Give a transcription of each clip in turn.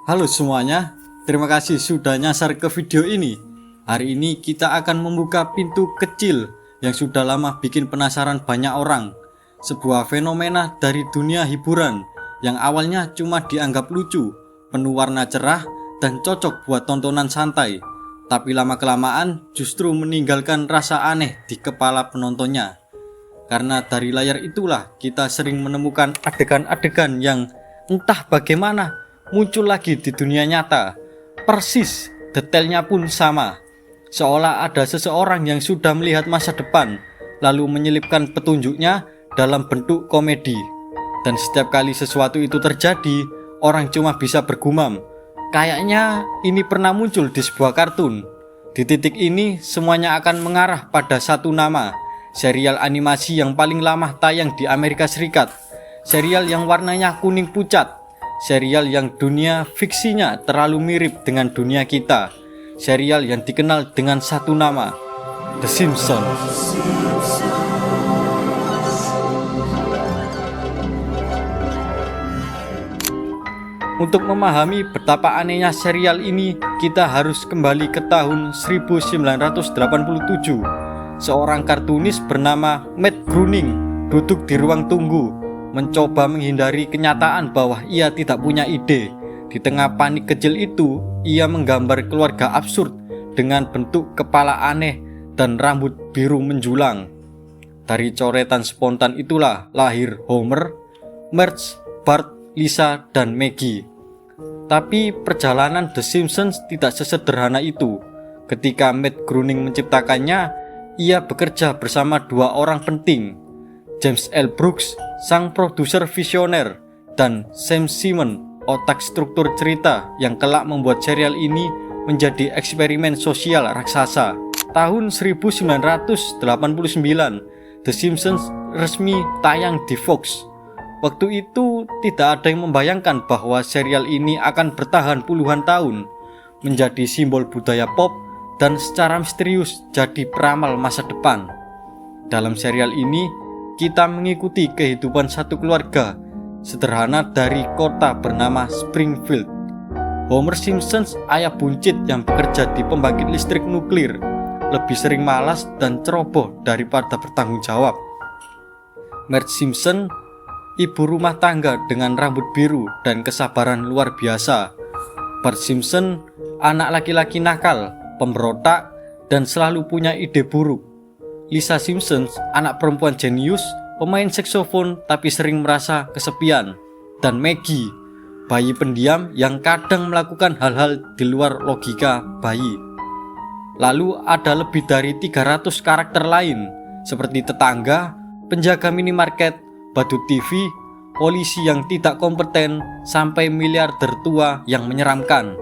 Halo semuanya, terima kasih sudah nyasar ke video ini. Hari ini kita akan membuka pintu kecil yang sudah lama bikin penasaran banyak orang. Sebuah fenomena dari dunia hiburan yang awalnya cuma dianggap lucu, penuh warna cerah, dan cocok buat tontonan santai. Tapi lama-kelamaan justru meninggalkan rasa aneh di kepala penontonnya. Karena dari layar itulah kita sering menemukan adegan-adegan yang entah bagaimana muncul lagi di dunia nyata. Persis, detailnya pun sama. Seolah ada seseorang yang sudah melihat masa depan, lalu menyelipkan petunjuknya dalam bentuk komedi. Dan setiap kali sesuatu itu terjadi, orang cuma bisa bergumam, kayaknya ini pernah muncul di sebuah kartun. Di titik ini, semuanya akan mengarah pada satu nama, serial animasi yang paling lama tayang di Amerika Serikat. Serial yang warnanya kuning pucat. Serial yang dunia fiksinya terlalu mirip dengan dunia kita. Serial yang dikenal dengan satu nama, The Simpsons. Untuk memahami betapa anehnya serial ini, kita harus kembali ke tahun 1987. Seorang kartunis bernama Matt Groening duduk di ruang tunggu, mencoba menghindari kenyataan bahwa ia tidak punya ide. Di tengah panik kecil itu, ia menggambar keluarga absurd dengan bentuk kepala aneh dan rambut biru menjulang. Dari coretan spontan itulah lahir Homer, Marge, Bart, Lisa, dan Maggie. Tapi perjalanan The Simpsons tidak sesederhana itu. Ketika Matt Groening menciptakannya, ia bekerja bersama dua orang penting, James L. Brooks, sang produser visioner, dan Sam Simon, otak struktur cerita yang kelak membuat serial ini menjadi eksperimen sosial raksasa. Tahun 1989, The Simpsons resmi tayang di Fox. Waktu itu tidak ada yang membayangkan bahwa serial ini akan bertahan puluhan tahun, menjadi simbol budaya pop, dan secara misterius jadi peramal masa depan. Dalam serial ini, kita mengikuti kehidupan satu keluarga sederhana dari kota bernama Springfield. Homer Simpson, ayah buncit yang bekerja di pembangkit listrik nuklir, lebih sering malas dan ceroboh daripada bertanggung jawab. Marge Simpson, ibu rumah tangga dengan rambut biru dan kesabaran luar biasa. Bart Simpson, anak laki-laki nakal, pemberontak, dan selalu punya ide buruk. Lisa Simpson, anak perempuan jenius, pemain saksofon tapi sering merasa kesepian. Dan Maggie, bayi pendiam yang kadang melakukan hal-hal di luar logika bayi. Lalu ada lebih dari 300 karakter lain, seperti tetangga, penjaga minimarket, badut TV, polisi yang tidak kompeten, sampai miliarder tua yang menyeramkan.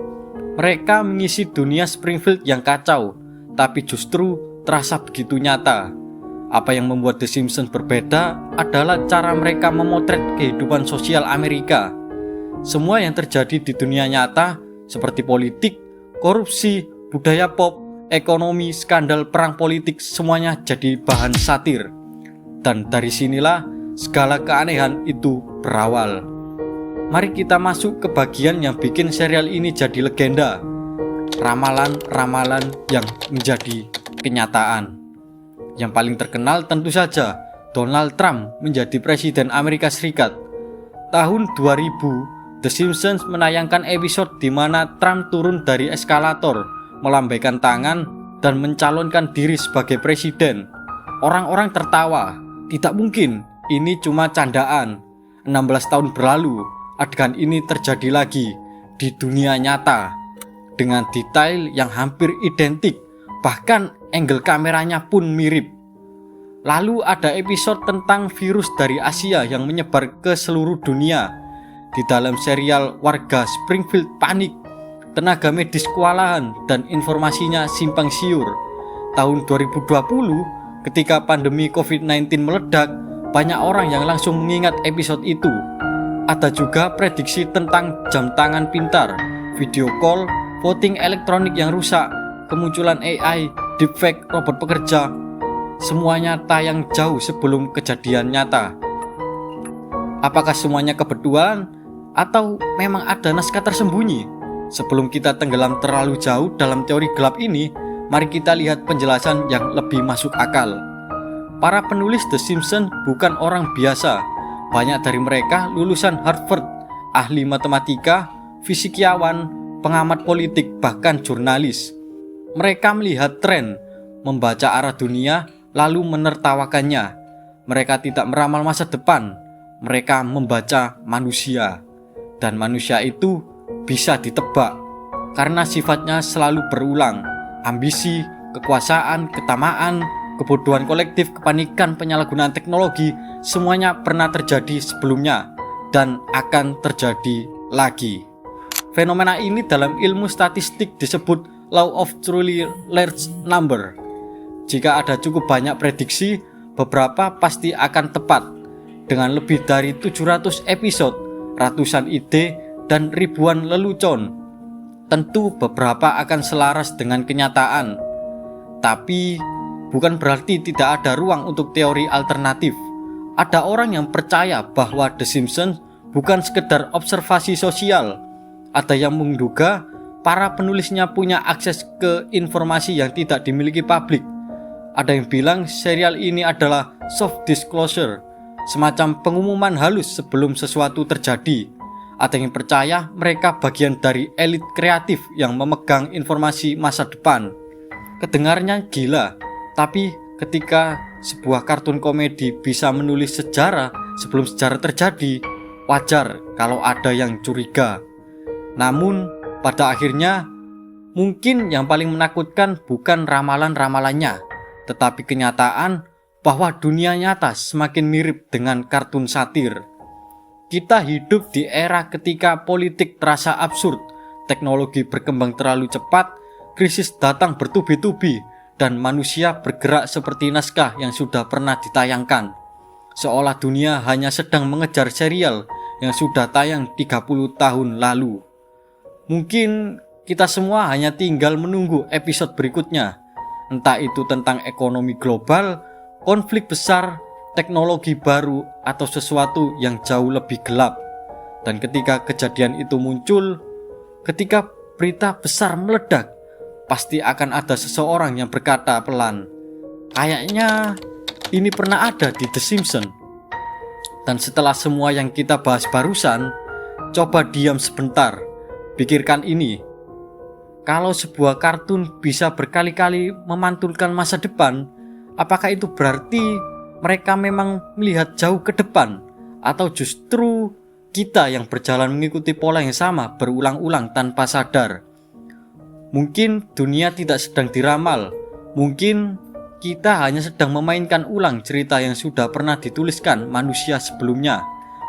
Mereka mengisi dunia Springfield yang kacau, tapi justru terasa begitu nyata. Apa yang membuat The Simpsons berbeda adalah cara mereka memotret kehidupan sosial Amerika. Semua yang terjadi di dunia nyata, seperti politik, korupsi, budaya pop, ekonomi, skandal, perang politik, semuanya jadi bahan satir. Dan dari sinilah segala keanehan itu berawal. Mari kita masuk ke bagian yang bikin serial ini jadi legenda. Ramalan-ramalan yang menjadi kenyataan. Yang paling terkenal tentu saja Donald Trump menjadi presiden Amerika Serikat. Tahun 2000, The Simpsons menayangkan episode di mana Trump turun dari eskalator, melambaikan tangan, dan mencalonkan diri sebagai presiden. Orang-orang tertawa. Tidak mungkin, ini cuma candaan. 16 tahun berlalu, adegan ini terjadi lagi di dunia nyata dengan detail yang hampir identik, bahkan angle kameranya pun mirip. Lalu ada episode tentang virus dari Asia yang menyebar ke seluruh dunia. Di dalam serial, warga Springfield panik, tenaga medis kewalahan, dan informasinya simpang siur. Tahun 2020, ketika pandemi COVID-19 meledak, banyak orang yang langsung mengingat episode itu. Ada juga prediksi tentang jam tangan pintar, video call, voting elektronik yang rusak, kemunculan AI, deepfake, robot pekerja. Semuanya tayang jauh sebelum kejadian nyata. Apakah semuanya kebetulan? Atau memang ada naskah tersembunyi? Sebelum kita tenggelam terlalu jauh dalam teori gelap ini, mari kita lihat penjelasan yang lebih masuk akal. Para penulis The Simpsons bukan orang biasa. Banyak dari mereka lulusan Harvard, ahli matematika, fisikiawan, pengamat politik, bahkan jurnalis. Mereka melihat tren, membaca arah dunia, lalu menertawakannya. Mereka tidak meramal masa depan, mereka membaca manusia. Dan manusia itu bisa ditebak, karena sifatnya selalu berulang. Ambisi, kekuasaan, ketamaan, kebodohan kolektif, kepanikan, penyalahgunaan teknologi, semuanya pernah terjadi sebelumnya dan akan terjadi lagi. Fenomena ini dalam ilmu statistik disebut law of truly large number. Jika ada cukup banyak prediksi, beberapa pasti akan tepat. Dengan lebih dari 700 episode, ratusan ide, dan ribuan lelucon, tentu beberapa akan selaras dengan kenyataan. Tapi bukan berarti tidak ada ruang untuk teori alternatif. Ada orang yang percaya bahwa The Simpsons bukan sekedar observasi sosial. Ada yang menduga para penulisnya punya akses ke informasi yang tidak dimiliki publik. Ada yang bilang serial ini adalah soft disclosure, semacam pengumuman halus sebelum sesuatu terjadi. Ada yang percaya mereka bagian dari elit kreatif yang memegang informasi masa depan. Kedengarannya gila, tapi ketika sebuah kartun komedi bisa menulis sejarah sebelum sejarah terjadi, wajar kalau ada yang curiga. Namun, pada akhirnya, mungkin yang paling menakutkan bukan ramalan-ramalannya, tetapi kenyataan bahwa dunia nyata semakin mirip dengan kartun satir. Kita hidup di era ketika politik terasa absurd, teknologi berkembang terlalu cepat, krisis datang bertubi-tubi, dan manusia bergerak seperti naskah yang sudah pernah ditayangkan. Seolah dunia hanya sedang mengejar serial yang sudah tayang 30 tahun lalu. Mungkin kita semua hanya tinggal menunggu episode berikutnya, entah itu tentang ekonomi global, konflik besar, teknologi baru, atau sesuatu yang jauh lebih gelap. Dan ketika kejadian itu muncul, ketika berita besar meledak, pasti akan ada seseorang yang berkata pelan, "Kayaknya ini pernah ada di The Simpsons." Dan setelah semua yang kita bahas barusan, coba diam sebentar, pikirkan ini. Kalau sebuah kartun bisa berkali-kali memantulkan masa depan, apakah itu berarti mereka memang melihat jauh ke depan, atau justru kita yang berjalan mengikuti pola yang sama berulang-ulang tanpa sadar? Mungkin dunia tidak sedang diramal, mungkin kita hanya sedang memainkan ulang cerita yang sudah pernah dituliskan manusia sebelumnya,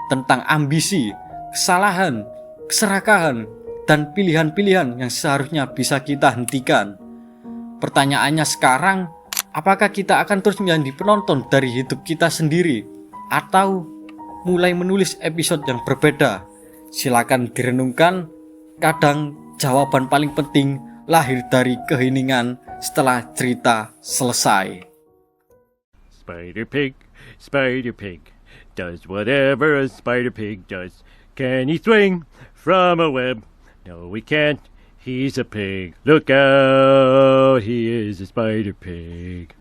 tentang ambisi, kesalahan, keserakahan, dan pilihan-pilihan yang seharusnya bisa kita hentikan. Pertanyaannya sekarang, apakah kita akan terus menjadi penonton dari hidup kita sendiri, atau mulai menulis episode yang berbeda? Silakan direnungkan. Kadang jawaban paling penting lahir dari keheningan setelah cerita selesai. Spider Pig, does whatever a spider pig does. Can he swing from a web? No, he can't. He's a pig. Look out, he is a spider pig.